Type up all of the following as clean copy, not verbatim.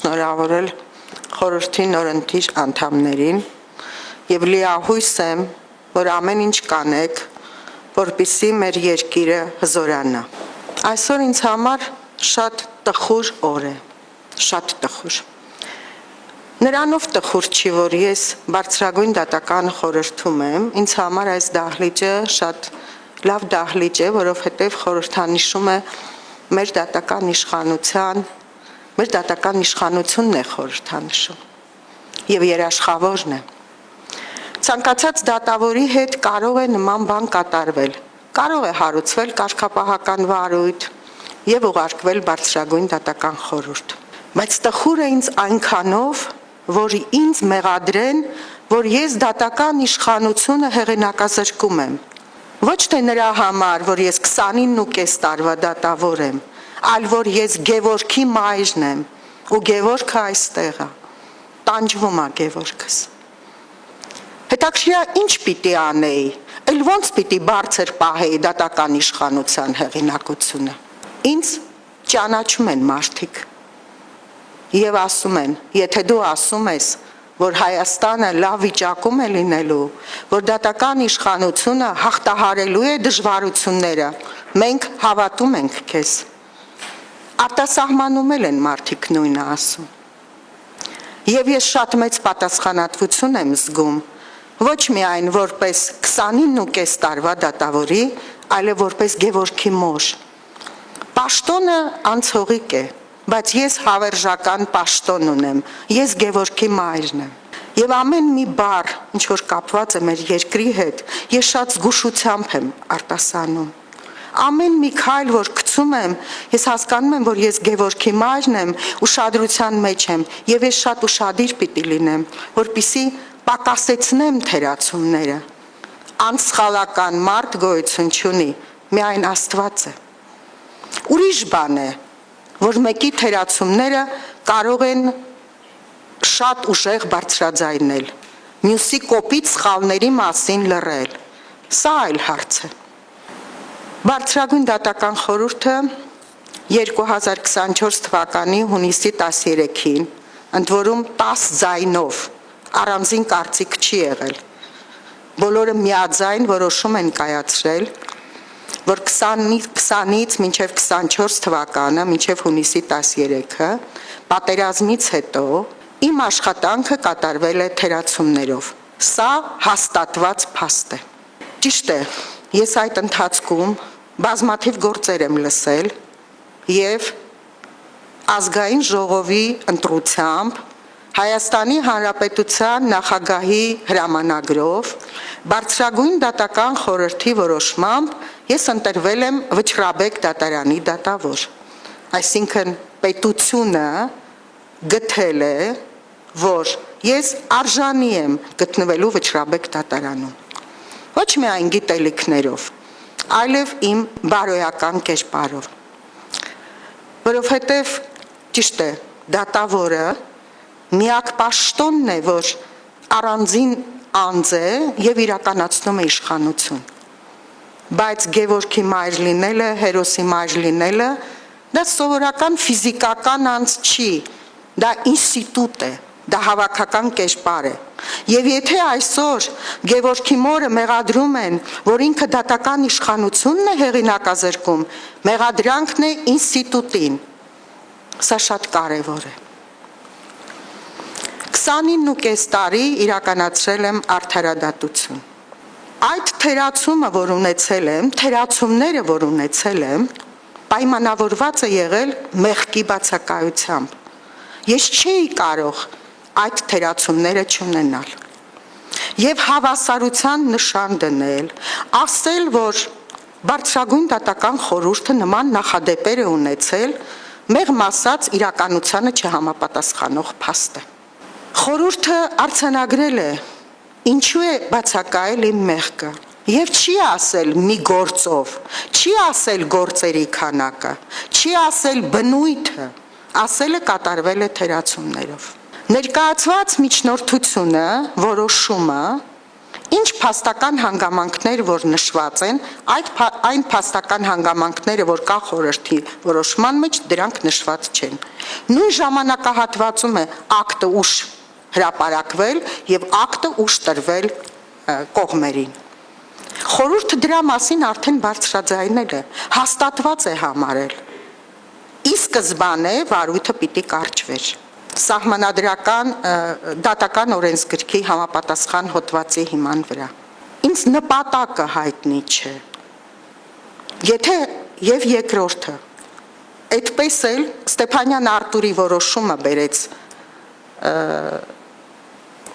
շնորհավորել խորհրդի նորընտիր անդամներին եւ լիահույս եմ, որ ամեն ինչ կանեք, որպեսզի մեր երկիրը հզորանա։ Այսօր ինձ համար շատ տխուր օր է, շատ տխուր։ Նրանով տխուր չի, որ ես բարձրագույն դատական խորհրդում եմ, ինձ համար այս դահլիճը շատ լավ դահլիճ է, որովհետև խորհրդանիշում է մեր դատական իշխանությունն է խորհրդանշում եւ երաշխավորն է։ Ցանկացած դատավորի հետ կարող է նման բան կատարվել, կարող է հարուցվել կարգապահական վարույթ եւ ուղարկվել բարձրագույն դատական խորհուրդ։ Բայց տխուր է ինձ այնքանով, որ ինձ մեղադրեն, որ ես դատական իշխանությունը հեղինակազրկում եմ։ Ոչ թե նրա համար, որ ես 29.5 տարվա դատավոր եմ, այլ որ ես Գևորգի մայրն եմ, ու Գևորգը այստեղ է, տանջվում է Գևորգս։ Հետաքրքիր է, ինչ պիտի անեի, էլ ոնց պիտի բարձր պահեի դատական իշխանության հեղինակությունը։ Ինձ ճանաչում են մարդիկ եւ ասում են, եթե դու ասում ես, որ Հայաստանը լավ վիճակում է լինելու, որ դատական իշխանությունը հաղթահարելու է դժվարությունները, մենք հավատում ենք քեզ։ Արտասահմանում են մարդիկ նույնը ասում։ Եվ ես շատ մեծ պատասխանատվություն եմ զգում, ոչ միայն որպես 29.5 տարվա դատավորի, այլև որպես Գևորգի մոր։ Պաշտոնը անցողիկ է, բայց ես հավերժական պաշտոն ունեմ, ես Գևորգի մայրն եմ։ Եվ ամեն մի բառ, ինչ որ կապված է մեր երկրի հետ, ես շատ զգուշությամբ եմ արտասանում։ Ամեն մի քայլ, որ գցում եմ, ես հասկանում եմ, որ ես Գևորգի մայրն եմ, ուշադրության մեջ եմ, եւ ես շատ ուշադիր պիտի լինեմ, որպեսզի պակասեցնեմ թերացումները։ Անսխալական մարդ գոյություն չունի, միայն Աստված է։ Ուրիշ բան է, որ մեկի թերացումները կարող են շատ ուժեղ բարձրաձայնել, մյուսի կոպիտ սխալների մասին լռել։ Սա այլ հարց է։ Բարձրագույն դատական խորհուրդը 2024 թվականի հունիսի 13-ին ընդ որում 10 ձայնով առանձին կարծիք չի եղել։ Բոլորը միաձայն որոշում են կայացրել, որ 20-ից մինչև 24 թվականը, մինչև հունիսի 13-ը, պատերազմից հետո իմ աշխատանքը կատարվել է թերացումներով։ Սա հաստատված փաստ է։ Ճիշտ է, ես այդ ընթացքում բազմաթիվ գործեր եմ լսել եւ ազգային ժողովի ընտրությամբ Հայաստանի Հանրապետության նախագահի հրամանագրով բարձրագույն դատական խորհրդի որոշմամբ ես ընտրվել եմ Վճռաբեկ դատարանի դատավոր։ Այսինքն պետությունը գտել է, որ ես արժանի եմ գտնվելու Վճռաբեկ դատարանում։ Ոչ միայն գիտելիքներով, այլև իմ բարոյական կերպարով։ Որովհետև ճիշտ է, դատավորը միակ պաշտոնն է, որ առանձին անձ է եւ իրականացնում է իշխանություն։ Բայց Գևորգի մայր լինելը, հերոսի մայր լինելը, դա սովորական ֆիզիկական անձ չի, դա ինստիտուտ է, դա հավաքական կերպար է։ Եվ եթե այսօր Գևորգի մորը մեղադրում են, որ ինքը դատական իշխանությունն է հեղինակազրկում, մեղադրանքն է ինստիտուտին։ Սա շատ կարևոր է։ 29.5 տարի իրականացրել եմ արդարադատություն։ Այդ թերացումը, որ ունեցել եմ, թերացումները, որ ունեցել եմ, պայմանավորված է եղել մեղքի բացակայությամբ։ Ես չէի կարող այդ թերացումները չունենալ։ Եվ հավասարության նշան դնել, ասել, որ բարձրագույն դատական խորհուրդը նման նախադեպեր է ունեցել, մեղմ ասած իրականությանը չհամապատասխանող փաստ է։ Խորհուրդը արձանագրել է, ինչու է բացակայել իմ մեղքը, եւ չի ասել մի գործով, չի ասել գործերի քանակը, չի ասել բնույթը, ասել է կատարվել է թերացումներով։ Ներկայացված միջնորդությունը, որոշումը Ինչ փաստական հանգամանքներ, որ նշված են, այն փաստական հանգամանքները, որ կա խորհրդի որոշման մեջ, դրանք նշված չեն։ Նույն ժամանակահատվածում է ակտը ուշ հրապարակվել եւ ակտը ուշ տրվել կողմերին։ Խորհուրդը դրա մասին արդեն բարձրաձայնել է, հաստատված է համարել։ Ի սկզբանե վարույթը պիտի կարճվեր։ Սահմանադրական դատական օրենսգրքի համապատասխան հոդվածի հիման վրա։ Ինձ նպատակը հայտնի չէ։ Եթե եւ երկրորդը, այդպես էլ Ստեփանյան Արտուրի որոշումը բերեց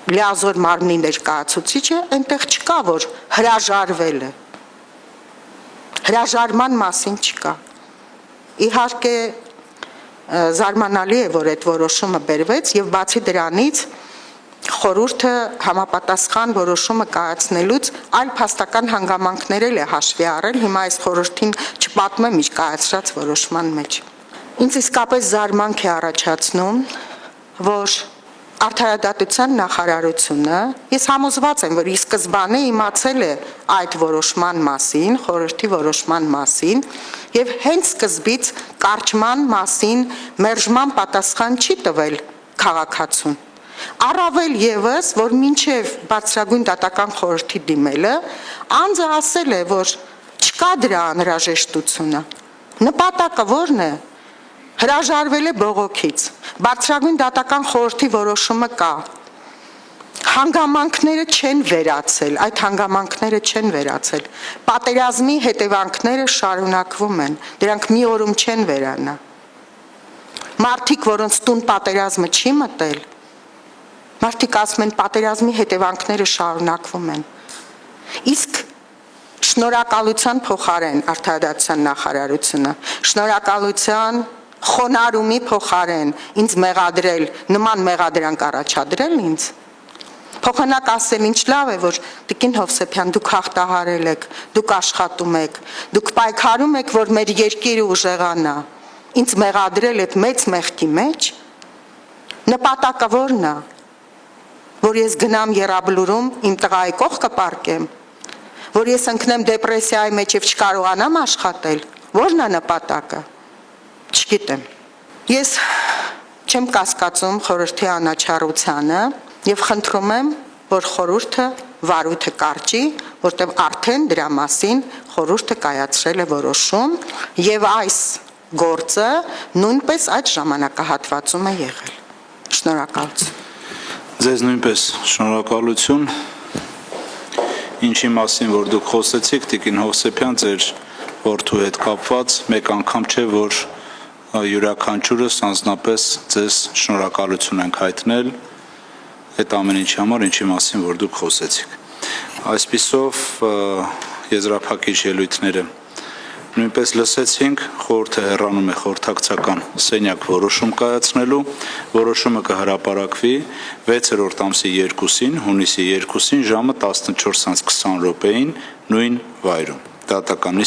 լիազոր մարմնի ներկայացուցիչը, այնտեղ չկա, որ հրաժարվել է։ Հրաժարման մասին չկա։ Իհարկե զարմանալի է, որ այդ որոշումը բերվեց եւ բացի դրանից խորհուրդը համապատասխան որոշումը կայացնելուց այլ փաստական հանգամանքներ էլ է հաշվի առել, հիմա այս խորհրդին չպատմեմ իր կայացրած որոշման մեջ։ Ինձ իսկապես զարմանք է առաջացնում, որ Արդարադատության նախարարությունը, ես համոզված եմ, որ ի սկզբանե իմացել է այդ որոշման մասին, խորհրդի որոշման մասին, եւ հենց սկզբից կարճման մասին մերժման պատասխան չի տվել քաղաքացուն։ Առավել եւս, որ մինչեւ բարձրագույն դատական խորհրդի դիմելը, անձը ասել է, որ չկա դրա անհրաժեշտությունը։ Նպատակը ո՞րն է։ Հրաժարվել է բողոքից, բարձրագույն դատական խորհրդի որոշումը կա, հանգամանքները չեն վերացել, այդ հանգամանքները չեն վերացել, պատերազմի հետևանքները շարունակվում են, դրանք մի օրում չեն վերանա, մարդիկ, որոնց տուն պատերազմը չի մտել, մարդիկ ասում են պատերազմի հետևանքները շարունակվում են, իսկ շնորհակալության փոխարեն Արդարադատության նախարարությունը, շնորհակալության խոնարհումի փոխարեն ինձ մեղադրել, նման մեղադրանք առաջադրել ինձ, փոխանակ ասել ինչ լավ է, որ Տիկին Հովսեփյան դուք հաղթահարել եք, դուք աշխատում եք, դուք պայքարում եք, որ մեր երկիրը ուժեղանա, ինձ մեղադրել այդ մեծ մեղքի մեջ, նպատակը ո՞րն է, որ ես գնամ Եռաբլուրում իմ տղայի կողքը պառկեմ, որ ես ընկնեմ դեպրեսիայի մեջ եւ չկարողանամ աշխատել, ո՞րն է նպատակը։ Չգիտեմ։ Ես չեմ կասկածում խորհրդի անաչառությանը եւ խնդրում եմ, որ խորհուրդը վարույթը կարճի, որտեղ արդեն դրա մասին խորհուրդը կայացրել է որոշում եւ այս գործը նույնպես այդ ժամանակահատվածում է եղել։ Շնորհակալություն։ Ձեզ նույնպես շնորհակալություն։ Ինչի մասին որ դուք խոսեցիք, Տիկին Հովսեփյան, ձեր որդու հետ կապված մեկ անգամ չէ, որ յուրաքանչյուրս անձնապես ձեզ շնորհակալություն ենք հայտնել այդ ամեն ինչի համար, ինչի մասին որ դուք խոսեցիք։ Այսպիսով եզրափակիչ ելույթները նույնպես լսեցինք, խորհուրդը հեռանում է խորհրդակցական սենյակ որոշում կայացնելու, որոշումը կհրապարակվի 6-րդ ամսի 2-ին, հունիսի 2-ին ժամը 14:20 նույն վայրում, դատական